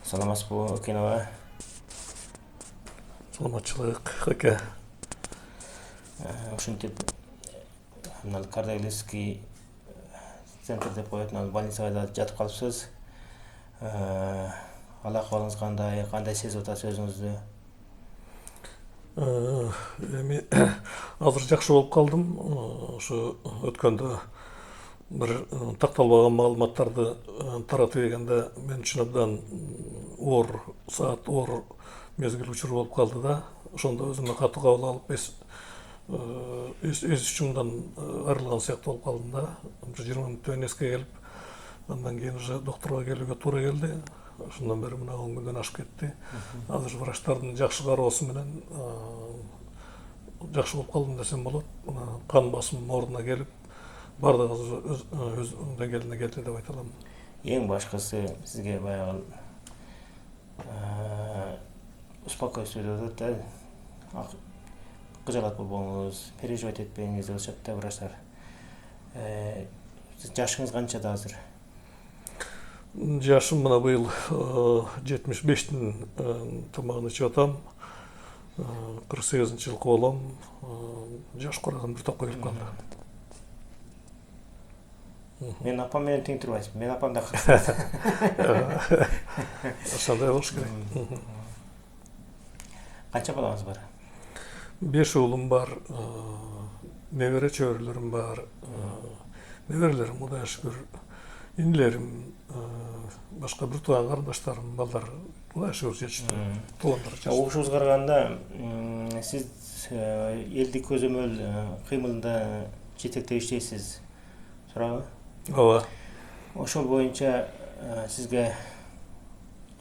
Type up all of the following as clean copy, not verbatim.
Саламатсызбы, Окинова? Саламатчылык, аке. Ушинтип мына кардиологический центр деп коет, больницада жатып калыпсыз. Ал акыбалыңыз кандай сезип атасыз өзүңүздү? Эми азыр жакшы болуп калдым. Ошо өткөндө бир такталбаган маалыматтарды таратып ийгенде мен үчүн абдан оор саат, оор мезгил учур болуп калды да. Ошондо өзүмө катуу кабыл алып, эс учумдан арылган сыяктуу болуп калдым да. 20 мүнөттөн эске келип, андан кийин уже докторго келүүгө туура келди. Ошондон бери мына 10 күндөн ашып кетти. Азыр врачтардын жакшы кароосу менен жакшы болуп калдым десем болот. Кан басымым ордуна келип, бардыгы өз деңгээлине келди деп айта алам. Эң башкысы сизге баягы успокойствие деп да, кыжалат болбоңуз, переживать этпеңиз деп атышат да врачтар. Жашыңыз канчада азыр? Жашым мына быйыл 75-тин тамагын ичип атам. 48-жылкы болом. Жаш кураган бир топко келип калды. Мен апам менен тең турбайсыз. Мен апам да кырсыз. Ошондой болуш керек. Канча балаңыз бар? 5 уулум бар, небере чөбөрөлөрүм бар. Неберелерим Кудайга шүгүр, инилерим, башка бир тууган карындаштарым, балдар Кудайга шүгүр жетиштүү. Туугандар жашашат. Угушуңузга караганда, сиз элдик көзөмөл кыймылында жетектеп иштейсиз. Туурабы? Ооба. Ошол боюнча сизге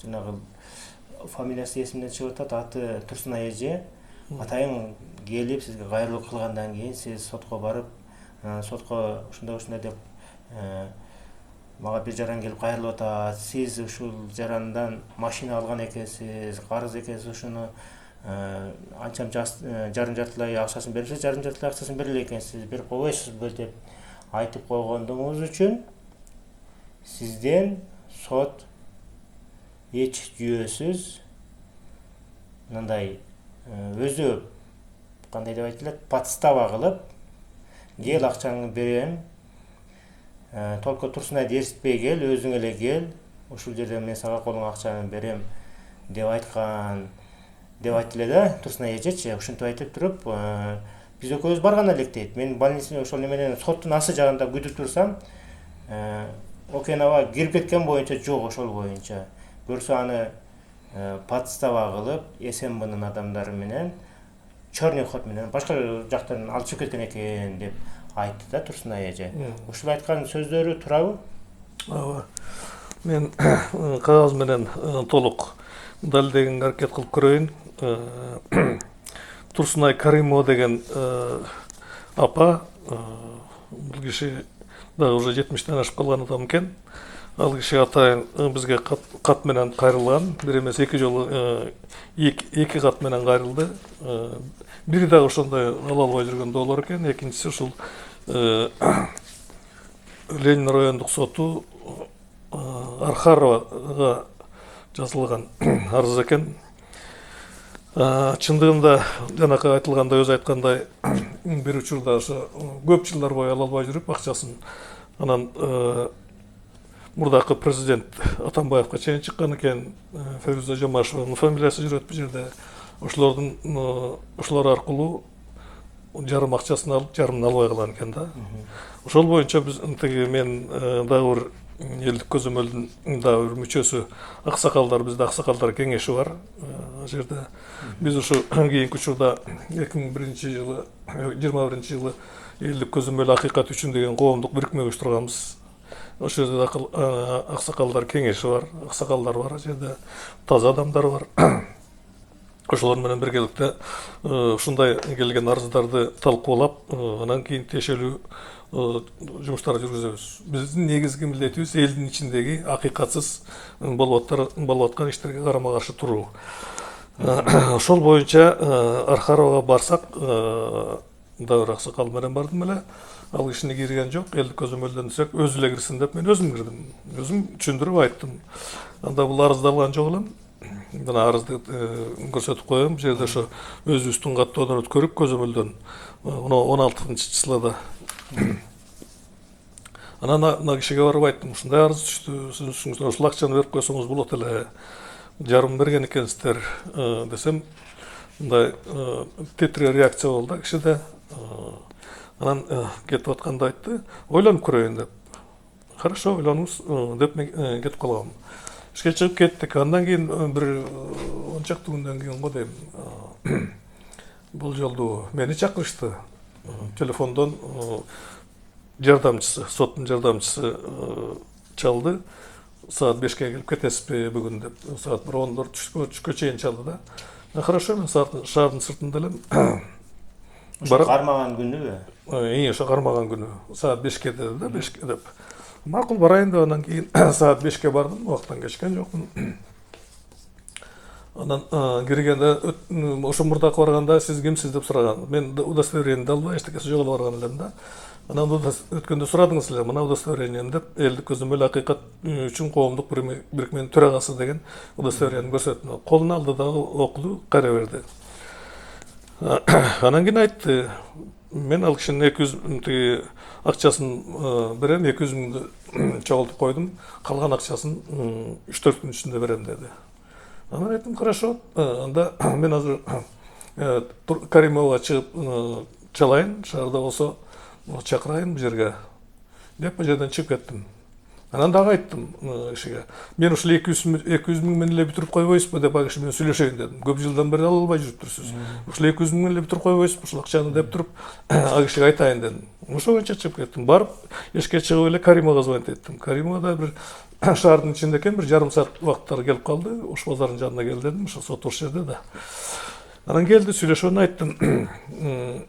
жанагы фамилиясы эсимден чыгып атат, аты Турсунай эже. Атайын келип сизге кайрылуу кылгандан кийин сиз сотко барып, сотко ушундай деп мага бир жаран келип кайрылып атат. Сиз ушул жарандан машина алган экенсиз, карыз экенсиз, ушуну анчам жарым жартылай акчасын берипсиз, жарым жартылай акчасын бере элек экенсиз, берип койбойсузбу деп айтып койгондугуңуз үчүн сизден сот эч жүйөсүз мындай өзү кандай деп айтылат, подстава кылып, кел акчаңды берем, только Турсунайды эрситпей кел, өзүң эле кел, ушул жерде мен сага колуңа акчаны берем деп айткан, деп айтты эле да, Турсунай эжечи. Ушинтип айтып туруп, биз экөөбүз барган элек дейт. Мен больницада ошол неменен соттун асы жагында күтүп турсам, Окинова кирип кеткен боюнча жок, ошол боюнча. Көрсө аны подстава кылып, СМБнын адамдары менен, черный ход менен башка жактан алып чыгып кеткен экен деп айтты да Турсунай эже. Ушул айткан сөздөрү туурабы? Ооба. Мен кагаз менен толук далилдегенге аракет кылып көрөйүн. Турсунай Каримова деген апа, бул киши дагы уже 70-тен ашып калган адам экен. Ал киши атайын бизге кат менен кайрылган, бир эмес 2 жолу 2 кат менен кайрылды. Бири дагы ошондой ала албай жүргөн доллар экен, экинчиси ушул Ленин райондук соту Архаровага жазылган арыз экен. Чындыгында жанакы айтылгандай, өзү айткандай, бир учурда ошо көп жылдар бою ала албай жүрүп акчасын, анан мурдакы президент Атамбаевка чейин чыккан экен. Феруза Жомашеванын фамилиясы жүрөт бул жерде. Ошолор аркылуу жарым акчасын алып, жарымын албай калган экен да. Ошол боюнча биз мен дагы бир элдик көзөмөлдүн дагы бир мүчөсү аксакалдар, бизде аксакалдар кеңеши бар. Ал жерде биз ушу кийинки учурда 2021-жылы, 21-жылы элдик көзөмөл акыйкат үчүн деген коомдук бирикме уюштурганбыз. Ошол жерде аксакалдар кеңеши бар, аксакалдар бар, ал жерде таза адамдар бар. Ошолор менен биргеликте ушундай келген арыздарды талкуулап, анан кийин тиешелүү жумуштарды жүргүзөбүз. Биздин негизги милдетибиз элдин ичиндеги акыйкатсыз болуп аткан иштерге карама каршы туруу. Ошол боюнча Архаровага барсак, да бир аксакал менен бардым эле. Ал кишини кирген жок, элди көзөмөлдөн десек, өзү эле кирсин деп мен өзүм кирдим. Өзүм түшүндүрүп айттым. Анда бул арызды алган жок элем. Мына арызды көрсөтүп коем. Бул жерде ошо өзүбүздүн каттоодон өткөрүп көзөмөлдөн 16-числада. Анан ана кишиге барып айттым, ушундай арыз түштү, сиз ушул акчаны берип койсоңуз болот эле. Жарым берген экенсиздер десем, мындай тетире реакция болду да кишиде. Анан кетип атканда айтты, ойлонуп көрөйүн деп. Хорошо, ойлонуңуз деп мен кетип калгам. Ишке чыгып кеттик. Андан кийин бир 10 чакты күндөн кийин го дейм. Бул жолду мени чакырышты. Телефондон жардамчысы, соттун жардамчысы чалды. Saat 5'e gelip ketesizби бүгүн деп. Saat 1:14 түшкө чейин чалды да. Хорошо, мен шаардын сыртында элем. Ошо кармаган күнүбү? Ошо кармаган күнү. Saat 5'e dedi да, 5'e деп. Макул барайын деп анан кийин saat 5'e бардым, убактан кечкен жокмун. Анан киргенде ошо мурдакы барганда сиз кимсиз деп сураган. Мен удостоверениемди албай эчтекеси жок барган элем да. Анан өткөндө сурадыңыз эле, мына удостоверением деп, элди көзөмөл акыйкат үчүн коомдук бирикменин төрагасы деген удостоверениени көрсөттүм. Колуна алды дагы окуду, кайра берди. Анан кийин айтты, мен ал кишинин 200 акчасын берем, 200 миңди чогултуп койдум, калган акчасын 3-4 күн ичинде берем деди. Анан айттым, хорошо, анда мен азыр Каримовго чыгып чалайын, шаарда болсо чакырайын бул жерге деп бул жерден чыгып кеттим. Анан дагы айттым кишиге, мен ушул 200 миң менен эле бүтүрүп койбойсузбу деп ал киши менен сүйлөшөйүн дедим. Көп жылдан бери ала албай жүрүптүрсүз. Ушул 200 миң менен эле бүтүрүп койбойсузбу ушул акчаны деп туруп ал кишиге айтайын дедим. Ошо боюнча чыгып кеттим. Барып эшикке чыгып эле Каримовго звонить эттим. Каримова да бир шаардын ичинде экен, бир жарым саат убакыттары келип калды. Ош базарынын жанына кел дедим, ошо сот ошол жерде да. Анан келди, сүйлөшөөнү айттым.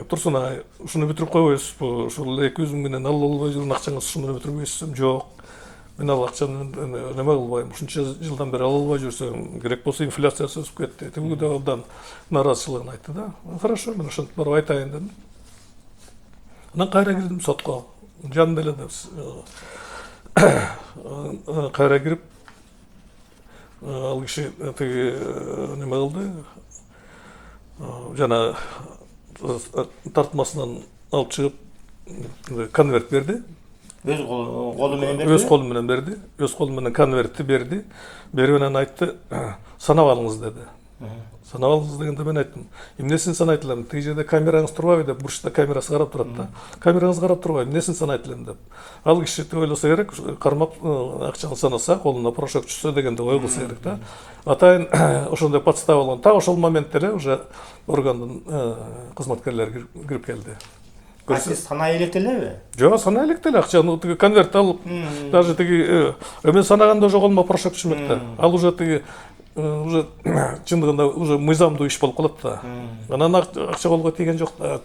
Турсун ай, ушуну бүтүрүп койбойсузбу? Ушул 200 миң менен ала албай жүргөн акчаңызды ушу менен бүтүрбөйсүзбү? Жок. Мен ал акчаны неме кылбайм. Ушунча жылдан бери ала албай жүрсөм, керек болсо инфляциясы өсүп кетти. Тиги да абдан нааразычылыгын айтты да. Хорошо, мен ошентип барып айтайын дедим. Анан кайра кирдим сотко. Жанында эле деп. Кайра кирип, ал киши тиги неме кылды. Жана тартмасынан алып чыгып конверт берди. Өз колу менен берди? Өз колу менен берди. Өз колу менен конвертти берди. Берип анан айтты, санап алыңыз деди. Санап алыңыз дегенде мен айттым, эмнесин санайт элем? Тиги жерде камераңыз турбайбы деп, бурчта камерасы карап турат да. Камераңыз карап турбайбы, эмнесин санайт элем деп. Ал киши ойлосо керек, кармап акчаны санаса, колуна порошок түшсө дегенде ой кылса керек да. Атайын ошондой подстава болгон. Так ошол моментте эле уже органдын кызматкерлери кирип келди. Сиз санай электе Жок, санай электе эле акчаны тиги конверт алып, даже тиги мен санаганда уже колума порошок түшмөк да. Ал уже тиги уже чындыгында уже мыйзамдуу иш болуп калат да. Анан акча колго тийген жок да.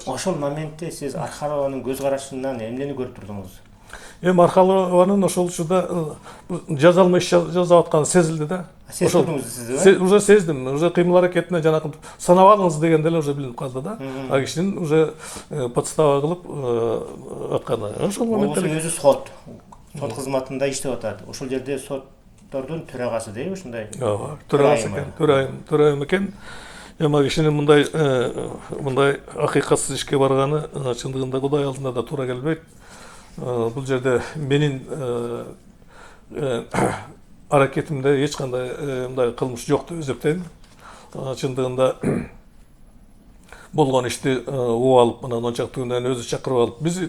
Ошол моментте сиз Архарованын көз карашынан эмнени көрүп турдуңуз? Эми Архарованын ошол учурда жаза алмай иш жазап атканы сезилди да. Сездиңиз сиз? Уже сездим, уже кыймыл аракетине жанакы санап алыңыз дегенде эле уже билинип калды да. А кишинин уже подстава кылып атканы. Ошол моментте өзү сот кызматында иштеп атат. Ошол жерде соттордун төрагасы дейби ушундай? Ооба, төрагасы экен, төрайым экен. Эми кишинин мындай акыйкатсыз ишке барганы чындыгында Кудай алдында да туура келбейт. Бул жерде менин аракетимде эч кандай мындай кылмыш жок деп эсептейм. Чындыгында болгон ишти угуп алып, мына 10 чакты күндөн өзү чакырып алып, биз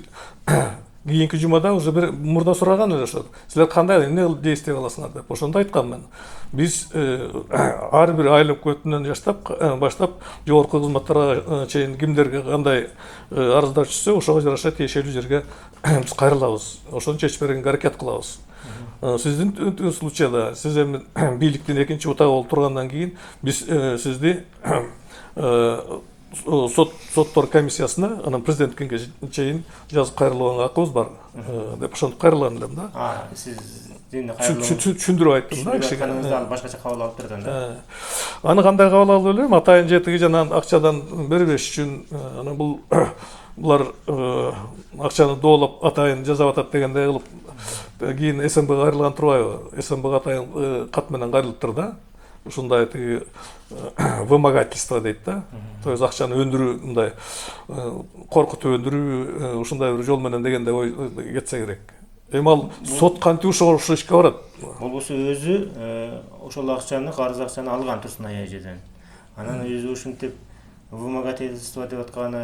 кийинки жумада уже бир мурда сураган эле ошо. Силер кандай эмне действие кыласыңар деп. Ошондо айткам мен. Биз ар бир айыл өкмөтүнөн баштап жогорку кызматтарга чейин кимдерге кандай арыздар түшсө, ошого жараша тиешелүү жерге биз кайрылабыз. Ошону чечип бергенге аракет кылабыз. Сиздин случайда сиз эми бийликтин экинчи утагы болуп тургандан кийин биз сизди соттор комиссиясына анан президенткинге чейин жазып кайрылганга акыбыз бар деп ошентип кайрылган элем да. Сиз түшүндүрүп айттым да кишиге. Ал башкача кабыл алып берден да. Аны кандай кабыл алып элем, атайын жетиги жана акчадан бербеш үчүн анан булар акчаны доолоп атайын жасап атат дегендей кылып кийин СМБ кайрылган турбайбы? СМБ атайын кат менен кайрылыптыр да. Ушундай тиги вымогательство дейт да. То есть акчаны өндүрүү, мындай коркутуп өндүрүү, ушундай бир жол менен дегенде ой кетсе керек. Эми ал сот кантип ошол ишке барат? Болбосо өзү ошол акчаны, карыз акчаны алган Турсунай эжеден. Анан өзү ушинтип вымогательство деп атканы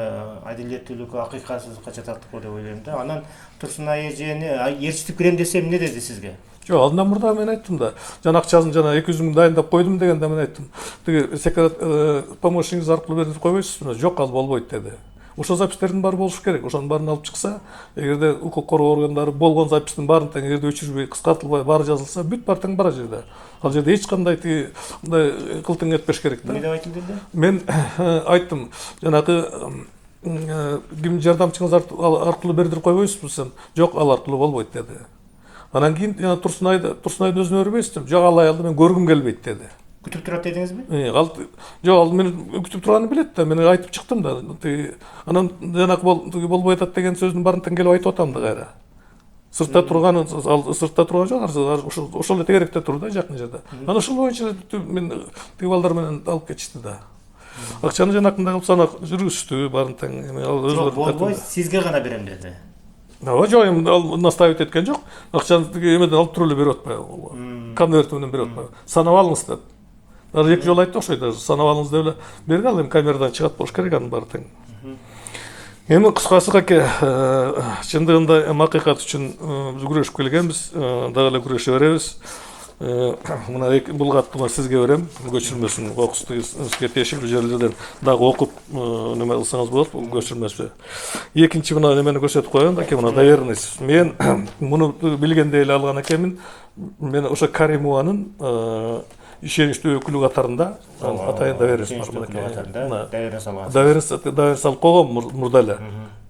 адилеттүүлүккө, акыйкатсыздыкка жатат го деп ойлойм да. Анан Турсунай эжени ээрчитип кирем десе эмне деди сизге? Жок, алдан мурда мен айттым да. Жана акчасын жана 200 миң дайындап койдум дегенде мен айттым. Тиги помощниңиз аркылуу берип койбойсузбу? Жок, ал болбойт деди. Ошол запистердин баары болуш керек. Ошонун баарын алып чыкса, эгерде укук коргоо органдары болгон запистин баарын тең эгерде өчүрбөй, кыскартылбай баары жазылса, бүт бар тең бар жерде. Ал жерде эч кандай тиги мындай кылтың этпеш керек да. Эмне деп айтылды? Мен айттым, жанагы ким жардамчыңыз аркылуу бердирип койбойсузбу десем, жок, ал аркылуу болбойт деди. Анан кийин Турсунайдын өзүнө бербейсизби? Жок, ал аялды мен көргүм келбейт деди. Күтүп турат дедиңизби? Жок, ал мен күтүп турганын билет да, мен айтып чыктым да. Анан жанагы болбой атат деген сөздүн баарын тең келип айтып атам да кайра. Сыртта турган, ал сыртта турган жок, ошол эле тегеректе тур да, жакын жерде. Анан ошол боюнча мен тиги балдар менен алып кетишти да. Акчаны жанакындай кылып санап жүргүзүштү, баарын тең. Жок, болбой, сизге гана берем деди. Жок, эми ал наставить эткен жок. Акчаны эмеден алып туруп эле берип атпайбы. Конверт менен берип атпайбы. Санап алыңыз деп. Даже эки жолу айтты окшойт, даже санап алыңыз деп эле берген, ал эми камерадан чыгат болуш керек анын баары тең. Эми кыскасы каке, чындыгында акыйкат үчүн биз күрөшүп келгенбиз, дагы эле күрөшө беребиз. Мына бул катты сизге берем, көчүрмөсүн окуңузга тиешелүү жерлерден дагы окуп неме кылсаңыз болот, бул көчүрмөсү. Экинчи мына немени көрсөтүп коеюн да, мына доверенность. Мен муну билгендей эле алган экенмин. Мен ошо Каримованын ишеничтүү өкүлү катарында атайын доверенность бар. Доверенность алып койгом мурда эле.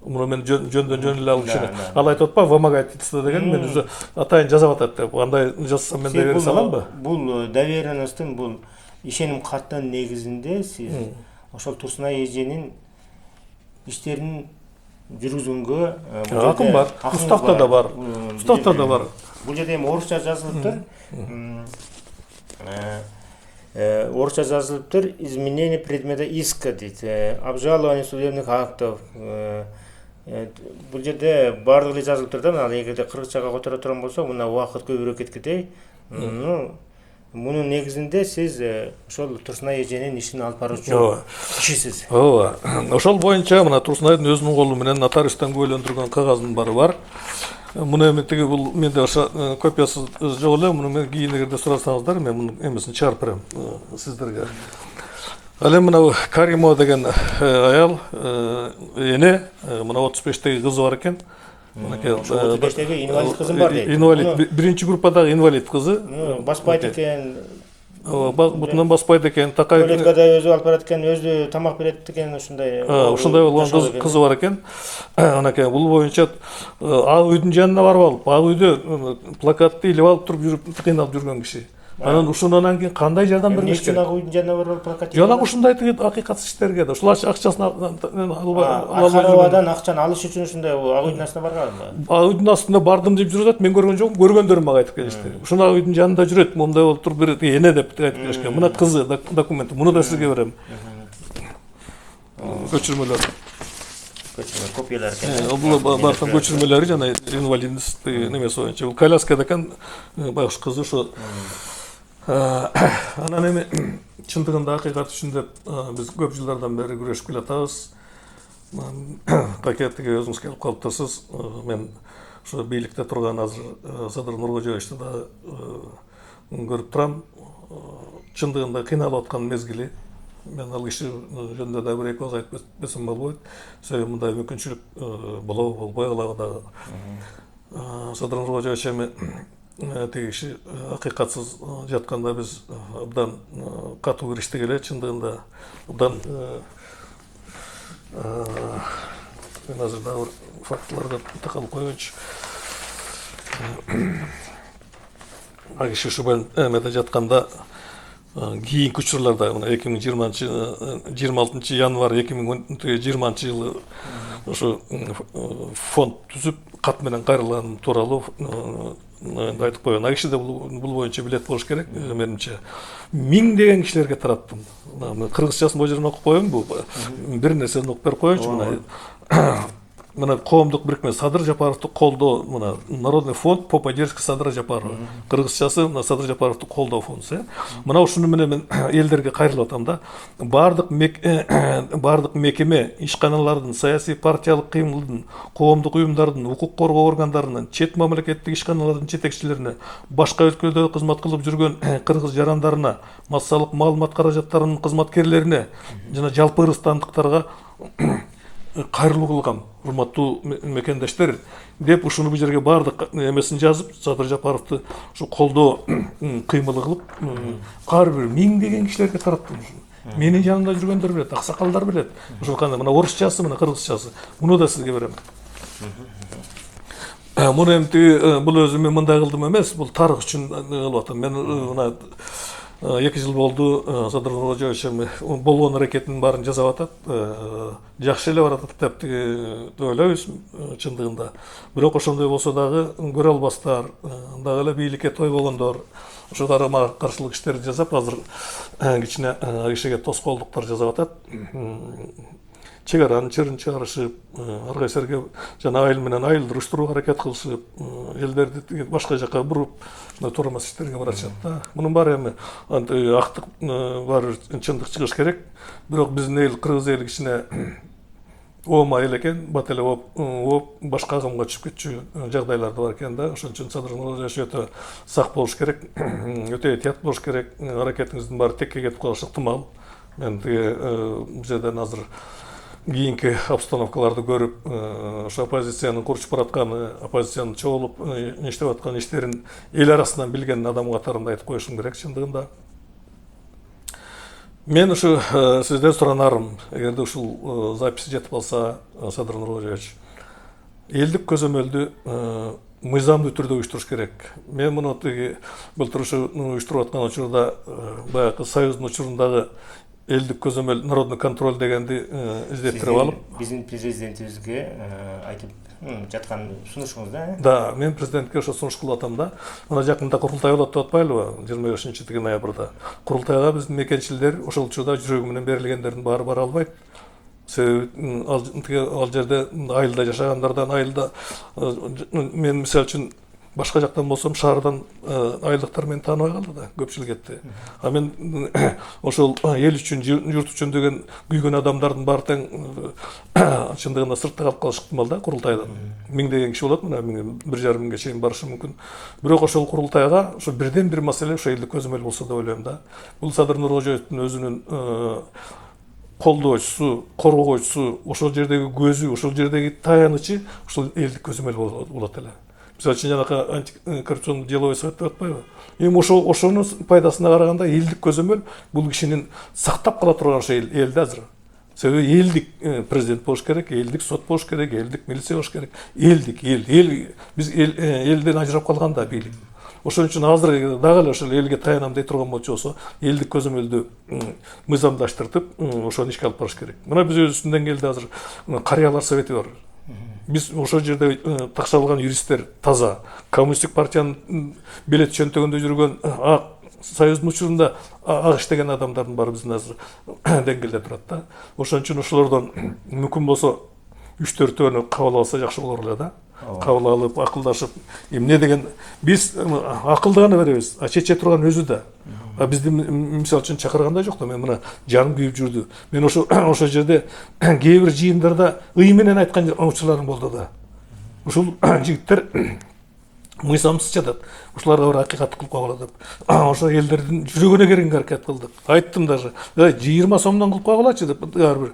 Муну мен жөндөн эле алып ишенем. Ал айтып атпайбы, вымогательство деген мен өзү атайын жасап атат деп. Кандай жазсам мен доверенность аламбы? Бул доверенностьтун, бул ишеним каттын негизинде сиз ошол Турсунай эженин иштерин жүргүзгөнгө акым бар. Уставда да бар. Уставда да бар. Бул жерде эми орусча жазылыптыр. Орусча жазылыптыр. Изменение предмета иска дейт. Обжалование судебных актов. Бул жерде баардыгы эле жазылыптыр да. Мына эгерде кыргызчага которо турган болсо, мына убакыт көбүрөөк кеткидей. Мунун негизинде сиз ошол Турсунай эженин ишин алып баруучу кишисиз. Ооба. Ошол боюнча мына Турсунайдын өзүнүн колу менен нотариустан күбөлөндүргөн кагазынын баары бар. Муну эми тиги бул менде ошо копиясы жок эле, муну мен кийин эгерде сурасаңыздар, мен мунун эмесин чыгарып берем сиздерге. Ал эми мына Каримова деген аял эне, мына 35-теги кызы бар экен. 35-теги инвалид кызым бар дейт. Инвалид, биринчи группадагы инвалид кызы. Баспайт экен. Бутунан баспайт экен, такай. Туалеткада өзү алып барат экен, өзү тамак берет экен, ушундай. Ушундай болгон кызы бар экен. Анакей бул боюнча ак үйдүн жанына барып алып, ак үйдө плакатты илип алып туруп жүрүп кыйналып жүргөн киши. Анан ушундан кийин кандай жардам бериш керек? Ак үйдүн жанына барып алып плакат. Жок, ушундай тиги акыйкатсыз иштерге да, ушул акчасын Карабадан акчаны алыш үчүн ушундай ак үйдүн астына барганбы? Ак үйдүн астында бардым деп жүрүп атат, мен көргөн жокмун, көргөндөрүм мага айтып келишти. Ушул ак үйдүн жанында жүрөт, мондай болуп туруп бир эне деп айтып келишкен. Мына кызы документи, муну да сизге берем. Көчүрмөлөр. Копиялар экен. Бул бардык көчүрмөлөрү жана инвалидность немеси боюнча. Бул коляскада экен, байкуш кызы ошо. Анан эми чындыгында акыйкат үчүн деп биз көп жылдардан бери күрөшүп келатабыз. Пакеттиге өзүңүз келип калыптырсыз. Мен ошо бийликте турган азыр Садыр Нуркожоевичти да көрүп турам. Чындыгында кыйналып аткан мезгили. Мен ал киши жөнүндө да бир эки ооз айтып кетсем болбойт. Себеби мындай мүмкүнчүлүк болобу, болбой калабы дагы. Садыр Нуркожоевич эми тиги киши акыйкатсыз жатканда биз абдан катуу кириштик эле, чындыгында абдан Мен азыр дагы фактыларга такалып коеюнчу. Киши ушул эмеде жатканда кийинки учурларда мына 26 январь 2020 жылы ошо фонд түзүп кат менен кайрылган тууралуу айтып койгон. Киши да бул боюнча билет болуш керек менимче. Миңдеген кишилерге тараттым. Кыргызчасын бул жерин окуп коеюнбу. Бир нерсени окуп берип коеюнчу. Мына коомдук бирикме Садыр Жапаровду колдоо, мына Народный фонд по поддержке Садыра Жапарова. Кыргызчасы мына Садыр Жапаровду колдоо фонду. Мына ушуну менен мен элдерге кайрылып атам да. Бардык мекеме, ишканалардын, саясий партиялык кыймылдын, коомдук уюмдардын, укук коргоо органдарынын, чет мамлекеттик ишканалардын жетекчилерине, башка өлкөдө кызмат кылып жүргөн кыргыз жарандарына, массалык маалымат каражаттарынын кызматкерлерине жана жалпы ырыстандыктарга кайрылуу кылгам, урматтуу мекендештер деп ушуну бул жерге бардык эмесин жазып, Садыр Жапаровду ушу колдоо кыймылы кылып, ар бир миңдеген кишилерге тараттым. Менин жанымда жүргөндөр билет, аксакалдар билет. Ошол кандай мына орусчасы, мына кыргызчасы. Муну да сизге берем. Муну эми бул өзүм мен мындай кылдым эмес, бул тарых үчүн кылып атам. Мен мына 2 жыл болду Садыр Нурожоевич болгон аракетинин баарын жасап атат. Жакшы эле баратат деп ойлойбуз чындыгында. Бирок ошондой болсо дагы көрө албастар, дагы эле бийликке тойбогондор, ошоларга каршылык иштерди жасап, азыр кичине кишиге тоскоолдуктар жасап атат. Чек аранын чырын чыгарышып, ар кайсыларга жана айыл менен айылды уруштурууга аракет кылышып, элдерди башка жака буруп, туура эмес иштерге барышат да. Мунун баары эми актык бар чындык чыгыш керек. Бирок биздин эл, кыргыз эли кичине оомай эле экен, бат эле ооп башка агымга түшүп кетчү жагдайлар бар экен да. Ошон үчүн Садыр Нурожоевич өтө сак болуш керек, өтө этият болуш керек. Аракетиңиздин баары текке кетип калышы ыктымал. Мен бул жерден азыр кийинки обстановкаларды көрүп, ошо оппозициянын курчуп баратканы, оппозициянын чогулуп иштеп аткан иштерин эл арасынан билген адам катарында айтып коюшум керек чындыгында. Мен ушу сизден суранарым, эгерде ушул запись жетип калса, Садыр Нурожоевич, элдик көзөмөлдү мыйзамдуу түрдө уюштуруш керек. Мен муну былтыр ушу уюштуруп аткан учурда баягы Союздун учурундагы элдик көзөмөл, народный контроль дегенди издеттирип алып, биздин президентибизге айтып жаткан сунушуңуз да? Да, мен президентке ошо сунуш кылып атам да. Мына жакында курултай болот деп атпайлыбы? 25 ноябрда. Курултайга биздин мекенчилер ошол учурда жүрөгү менен берилгендердин баары бара албайт. Себеби ал жерде айылда жашагандардан, айылда мен мисалы үчүн башка жактан болсом шаардан айылдыктар мени тааныбай калды да, көпчүлүк этти. А мен ошол эл үчүн, журт үчүн деген күйгөн адамдардын баары тең чындыгында сыртта калып калышы ыктымал да курултайдан. Миңдеген киши болот, мына 1,5 миңге чейин барышы мүмкүн. Бирок ошол курултайга ошо бирден бир маселе ошо элдик көзөмөл болсо деп ойлойм да. Бул Садыр Нурожоевдун өзүнүн колдоочусу, коргоочусу, ошол жердеги көзү, ошол жердеги таянычы ошол элдик көзөмөл болот эле. Мисалы үчүн жанакы антикоррупционный деловой совет деп атпайбы? Эми ошонун пайдасына караганда элдик көзөмөл бул кишинин сактап кала турган ошо элди азыр. Себеби элдик президент болуш керек, элдик сот болуш керек, элдик милиция болуш керек. Элдик эл биз элден ажырап калган да бийлик. Ошон үчүн азыр дагы эле ошол элге таянам дей турган болсо, элдик көзөмөлдү мыйзамдаштыртып, ошону ишке алып барыш керек. Мына биз өзүбүздүн деңгээлде азыр карыялар совети бар. Биз ошол жерде такшалган юристтер таза, коммунисттик партиянын билет чөнтөгүндө жүргөн Союздун учурунда ак иштеген адамдардын баары биздин азыр деңгээлде турат да. Ошон үчүн ошолордон мүмкүн болсо 3-4 кабыл алса жакшы болор эле да. Кабыл алып, акылдашып, эмне деген биз акылды гана беребиз, а чече турган өзү да. Бизди мисалы үчүн чакыргандай жок да, мен мына жаным күйүп жүрдү. Мен ошол жерде кээ бир жыйындарда ый менен айткан учурларым болду да. Ушул жигиттер мыйсамсыз жатат. Ушуларга бир акыйкатты кылып койгула деп. Ошо элдердин жүрөгүнө киргенге аракет кылдык. Айттым даже. 20 сомдон кылып койгулачы деп ар бир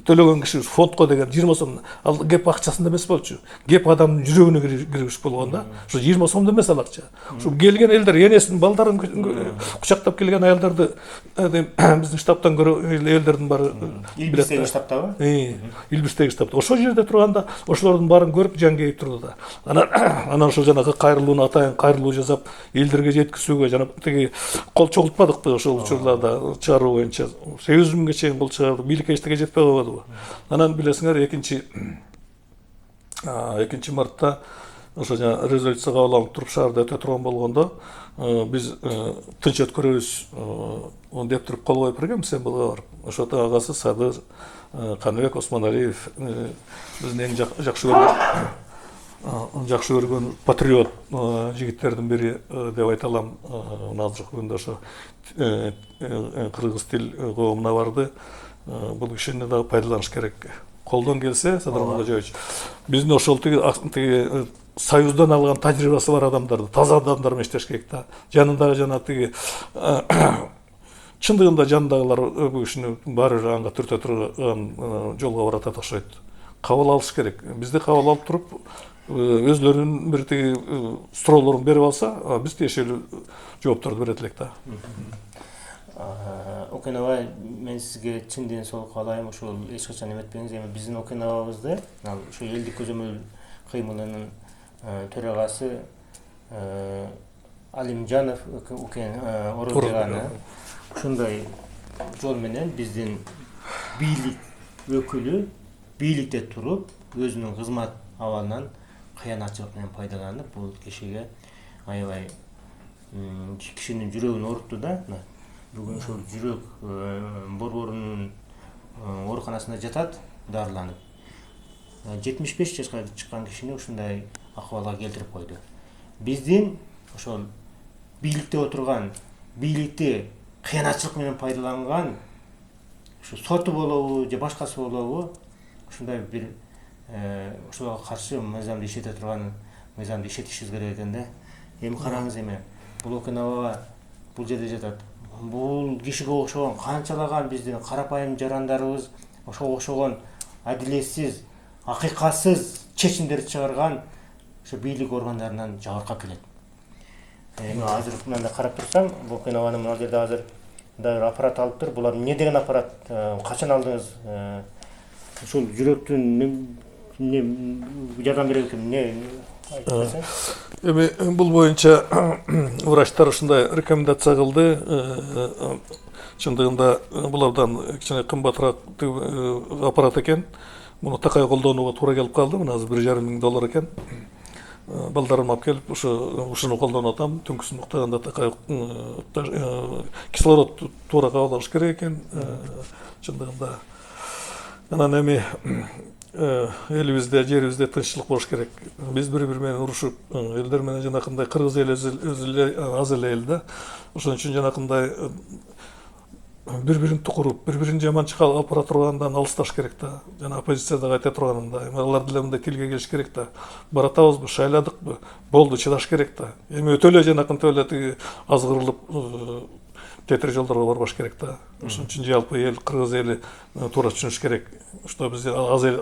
төлөгөн киши фондко деген 20 сом. Ал кеп акчасында эмес болчу. Кеп адамдын жүрөгүнө киргиш болгон да. Ошо 20 сомдо эмес ал акча. Ушу келген элдер энесин, балдарын кучактап келген аялдарды биздин штабтан көрө элдердин баары Илбирстеги штабтабы? Илбирстеги штабта. Ошол жерде турганда ошолордун баарын көрүп жан кейип турду да. Анан ошол жанагы кайрылууну атайын кайрылуу жасап элдерге жеткизүүгө жана тиги кол чогултпадыкпы ошол учурларда чыгаруу боюнча 800 миңге чейин кол чыгардык. Бийликке эчтеке жетпей койбодубу. Анан билесиңер 2 мартта ошо жана резолюция кабыл алынып туруп шаарда өтө турган болгондо биз тынч өткөрөбүз деп туруп кол коюп бергенбиз Сембулга барып. Ошо агасы Садыр Каныбек Осмоналиев биздин эң жакшы көргөн патриот жигиттердин бири деп айта алам. Азыркы күндө ошо кыргыз тил коомуна барды. Бул кишини да пайдаланыш керек. Колдон келсе, Садыр Мурожевич, биздин ошол тиги союздан алган тажрыйбасы бар адамдарды, таза адамдар менен иштеш керек да. Жанындагы жана тиги чындыгында жанындагылар бул кишини баары анга түртө турган жолго баратат окшойт. Кабыл алыш керек. Бизди кабыл алып туруп, өзлөрүнүн бир тиги суроолорун берип алса, биз тиешелүү жоопторду берет элек да. Окинава, мен сизге чын ден соолук каалайм. Ошол эч качан эметпеңиз. Эми биздин Окинавабызды, ошо элдик көзөмөл кыймылынын төрагасы Алимжанов Орозбеганы ушундай жол менен биздин бийлик өкүлү бийликте туруп, өзүнүн кызмат абалынан кыянатчылык менен пайдаланып, бул кишиге аябай кишинин жүрөгүн оорутту да. Бүгүн ошол жүрөк борборунун ооруканасында жатат, дарыланып. 75 жашка чыккан кишини ушундай акыбалга келтирип койду. Биздин ошол бийликте отурган, бийликти кыянатчылык менен пайдаланган ушу соту болобу же башкасы болобу, ушундай бир ошого каршы мыйзамды иштете турган мыйзамды иштетишибиз керек экен да. Эми караңыз, эми бул Окинава бул жерде жатат. Бул кишиге окшогон канчалаган биздин карапайым жарандарыбыз ошого окшогон адилетсиз, акыйкатсыз чечимдерди чыгарган ошо бийлик органдарынан жабыркап келет. Эми азыр мында карап турсам, бул Окинаваны мына жерде азыр бир аппарат алып тур. Булар эмне деген аппарат? Качан алдыңыз? Ушул жүрөктүн жардам берет экен, эмне айтып берсең? Эми бул боюнча врачтар ушундай рекомендация кылды. Чындыгында булардан кичине кымбатыраак аппарат экен. Муну такай колдонууга туура келип калды. Мына азыр $1,5 экен. Балдарым алып келип, ушуну колдонуп атам. Түнкүсүн уктаганда такай кислород туура кабыл алыш керек экен. Чындыгында. Анан эми элибизде, жерибизде тынччылык болуш керек. Биз бири-бири менен урушуп, элдер менен жанакындай кыргыз эли өзү эле аз эле эл да. Ошон үчүн жанакындай бири-бирин тукуруп, бири-бирин жаманчыкка алып бара тургандан алысташ керек да. Жана оппозицияда айта турганымдай, алар деле мындай тилге келиш керек да. Баратабызбы, шайладыкпы, болду, чыдаш керек да. Эми өтө эле жанакынтип эле тиги азгырылып тетир жолдорго барбаш керек да. Ошон үчүн жалпы эл, кыргыз эли туура түшүнүш керек. Что биз аз эл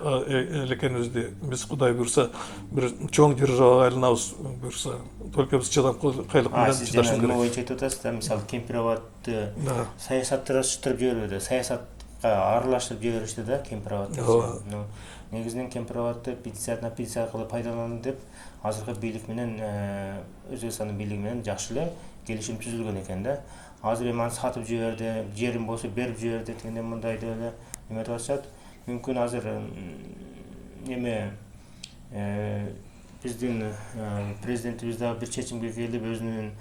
экенибизди, биз Кудай буйрса бир чоң державага айланабыз буйрса, только биз чыдамкайлык менен чыдашыбыз керек. Сиз боюнча айтып атасыз да, мисалы Кемпир-Абадты саясатташтырып жибербеди, саясатка аралаштырып жиберишти да Кемпир-Абадты. Негизинен Кемпир-Абадты петиция аркылуу пайдаланды деп азыркы бийлик менен Өзбекстандын бийлиги менен жакшы эле келишим түзүлгөн экен да. Азыр эми аны сатып жиберди, жерин болсо берип жиберди дегенде мындай деп эле эметип атышат. Мүмкүн азыр эме биздин президентибиз дагы бир чечимге келип өзүнүн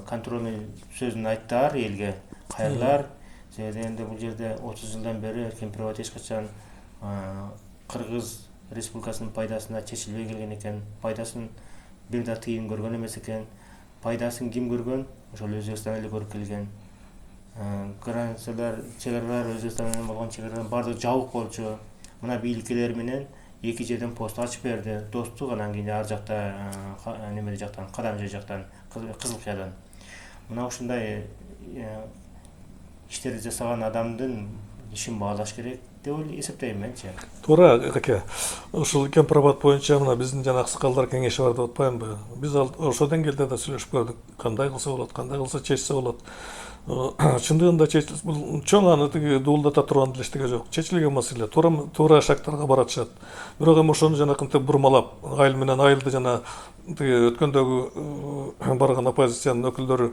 контрольный сөзүн айттылар элге. Кайрылар. Себеби дегенде бул жерде 30 жылдан бери Кемпир-Абад эч качан Кыргыз Республикасынын пайдасына чечилбей келген экен. Пайдасын бир да тыйын көргөн эмес экен. Пайдасын ким көргөн? Ошол Өзбекстан эле көрүп келген. Границалар, чек аралар Өзбекстан менен болгон чек аралар баардыгы жабык болчу. Мына бийликкелер менен эки жерден пост ачып берди. Достук, анан кийин ар жакта неме жактан, Кадамжы жактан, Кызылкаядан. Мына ушундай иштерди жасаган адамдын ишин баалаш керек деп эсептейм менчи. Туура аке. Ушул Кемпирабад боюнча мына биздин жана аксакалдар кеңеши бар деп атпаймынбы? Биз ошол деңгээлде да сүйлөшүп көрдүк. Кандай кылса болот, кандай кылса чечсе болот. Чындыгында бул чоң аны тиги дуулдата турган деле эчтеге жок. Чечилген маселе туура шактарга баратышат. Бирок эми ошону жанакынтип бурмалап, айыл менен айылды жана тиги өткөндөгү барган оппозициянын өкүлдөрү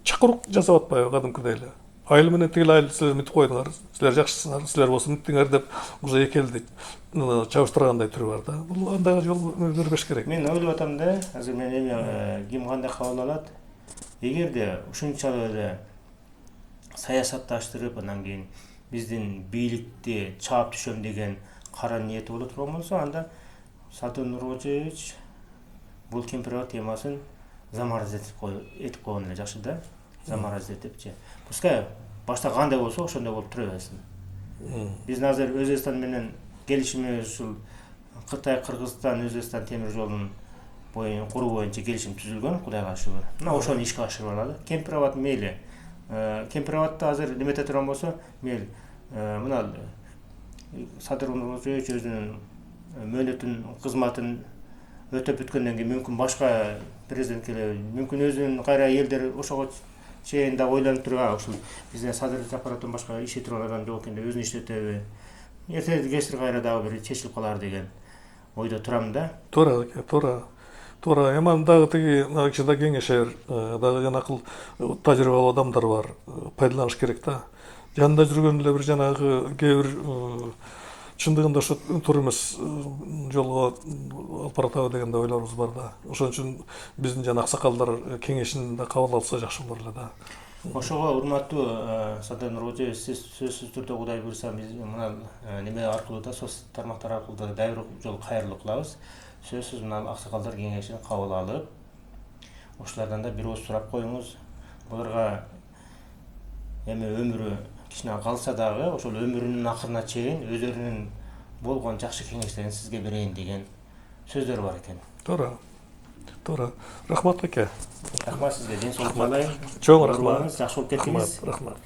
чакырук жасап атпайбы кадимкидей эле. Айыл менен тигил айыл силер мынтип койдуңар, силер жакшысыңар, силер болсо мынтиңер деп уже эки элди чабыштыргандай түрү бар да. Бул андайга жол бербеш керек. Мен ойлоп атам да, азыр мен эми ким кандай кабыл алат? Эгерде ушунчалык эле саясатташтырып, анан кийин биздин бийликти чаап түшөм деген кара ниети боло турган болсо, анда Садыр Нуркожоевич бул Кемпирабад темасын замаразетип койгон эле жакшы да. Замаразетипчи. Пускай башта кандай болсо ошондой болуп тура берсин. Биздин азыр Өзбекстан менен келишимибиз ушул Кытай, Кыргызстан, Өзбекстан темир жолунун куруу боюнча келишим түзүлгөн, Кудайга шүгүр. Мына ошону ишке ашырып алалы. Кемпирабад мейли. Кемпирабадда азыр немете турган болсо, мейли. Мына Садыр Нуркожоевич өзүнүн мөөнөтүн, кызматын өтөп бүткөндөн кийин мүмкүн башка президентке эле, мүмкүн өзүнүн кайра элдер ошого чейин да ойлонуп турган, ушул бизден Садыр Жапаровдон башка иши турган адам жок экен деп өзүн иштетеби. Эртең кечтир кайра дагы бир чечилип калар деген ойдо турам да. Туура. Эми дагы тиги кичине кеңешер, дагы жанакыл тажрыйбалуу адамдар бар. Пайдаланыш керек да. Жанында жүргөн эле бир жанагы кээ бир чындыгында ошо туура эмес жолго алып баратабы деген да ойлорубуз бар да. Ошон үчүн биздин жана аксакалдар кеңешин да кабыл алса жакшы болор эле да. Ошого урматтуу Садыр Нуркожоевич, сиз сөзсүз түрдө Кудай буйрса биз мына неме аркылуу да, соц тармактар аркылуу да дайыр жол кайрылуу кылабыз. Сөзсүз мына аксакалдар кеңешин кабыл алып, ошолордон да бир ооз сурап коюңуз. Буларга эми өмүрү кичине калса дагы, ошол өмүрүнүн акырына чейин өздөрүнүн болгон жакшы кеңештерин сизге берейин деген сөздөр бар экен. Туура. Рахмат аке. Рахмат сизге, ден соолук каалайм. Чоң рахмат. Жакшы болуп кеттиңиз. Рахмат.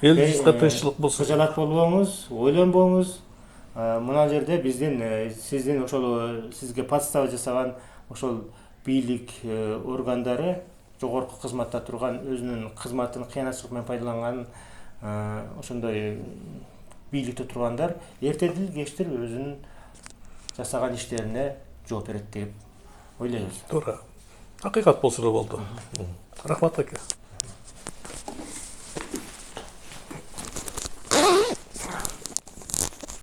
Элибизге тынччылык болсун. Кыжалат болбоңуз, ойлонбоңуз. Мына жерде биздин сиздин ошол сизге подстава жасаган ошол бийлик органдары, жогорку кызматта турган, өзүнүн кызматын кыянатчылык менен пайдаланган ошондой бийликте тургандар эртедил кечтир өзүнүн жасаган иштерине жооп берет деп ойлойбуз. Туура. Акыйкат болсо да болду. Рахмат аке.